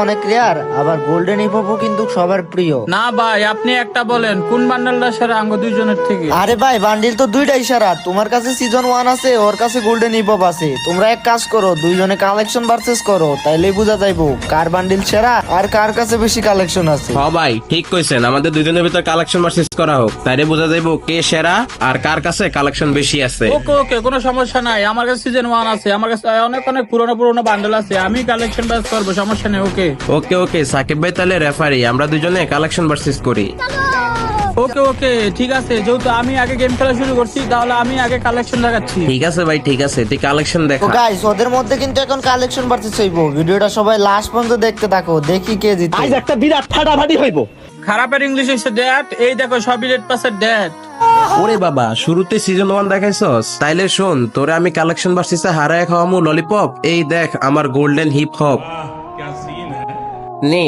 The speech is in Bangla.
অনেক রেয়ার, আবার গোল্ডেন হিপহপও কিন্তু সবার প্রিয়। না ভাই, আপনি একটা বলেন কোন বান্ডেলটা সেরা আঙ্গ দুইজনের থেকে? আরে ভাই বান্ডিল তো দুইটাই সেরা, তোমার কাছে সিজন 1 আছে, ওর কাছে গোল্ডেন হিপহপ আছে। তোমরা এক কাজ করো, দুইজনে কালেকশন ভার্সেস করো, তাইলেই বোঝা যাইবো কার বান্ডিল সেরা আর কার কাছে বেশি কালেকশন আছে। হ ভাই ঠিক কইছেন, আমাদের দুইজনের ভিতর কালেকশন ভার্সেস করা হোক, তাইলে বোঝা যাইবো কে সেরা আর কার কাছে কালেকশন বেশি আছে। ওকে ওকে, কোনো সমস্যা নাই। আমার কাছে সিজন 1 আছে, আমার কাছে অনেক অনেক পুরোনো বান্ডেল আছে, আমি কালেকশন বাস করবো, সমস্যা নেই। ওকে ওকে ওকে, সাকিব ভাই তাহলে রেফারি, আমরা দুজনে কালেকশন ভার্সেস করি। ওকে ওকে ঠিক আছে, যেহেতু আমি আগে গেম খেলা শুরু করছি, তাহলে আমি আগে কালেকশন দেখাচ্ছি। ঠিক আছে ভাই ঠিক আছে, তুই কালেকশন তো দেখা। গাইস ওদের মধ্যে কিন্তু এখন কালেকশন ভার্সেস হইবো। ভিডিওটা সবাই লাস্ট পর্যন্ত দেখতে থাকো, দেখি কে জিতে। আজ একটা বিরাট ফাটাফাটি হইব। খারাপের ইংলিশ হচ্ছে ড্যাট, এই দেখো সবই রেড পাসের ড্যাট। ওরে বাবা, শুরুতে সিজন 1 দেখাইছস, তাইলে শোন, তোরে আমি কালেকশন ভার্সেসে হারায় খাওয়ামু ললিপপ। এই দেখ আমার গোল্ডেন হিপ হপ নে।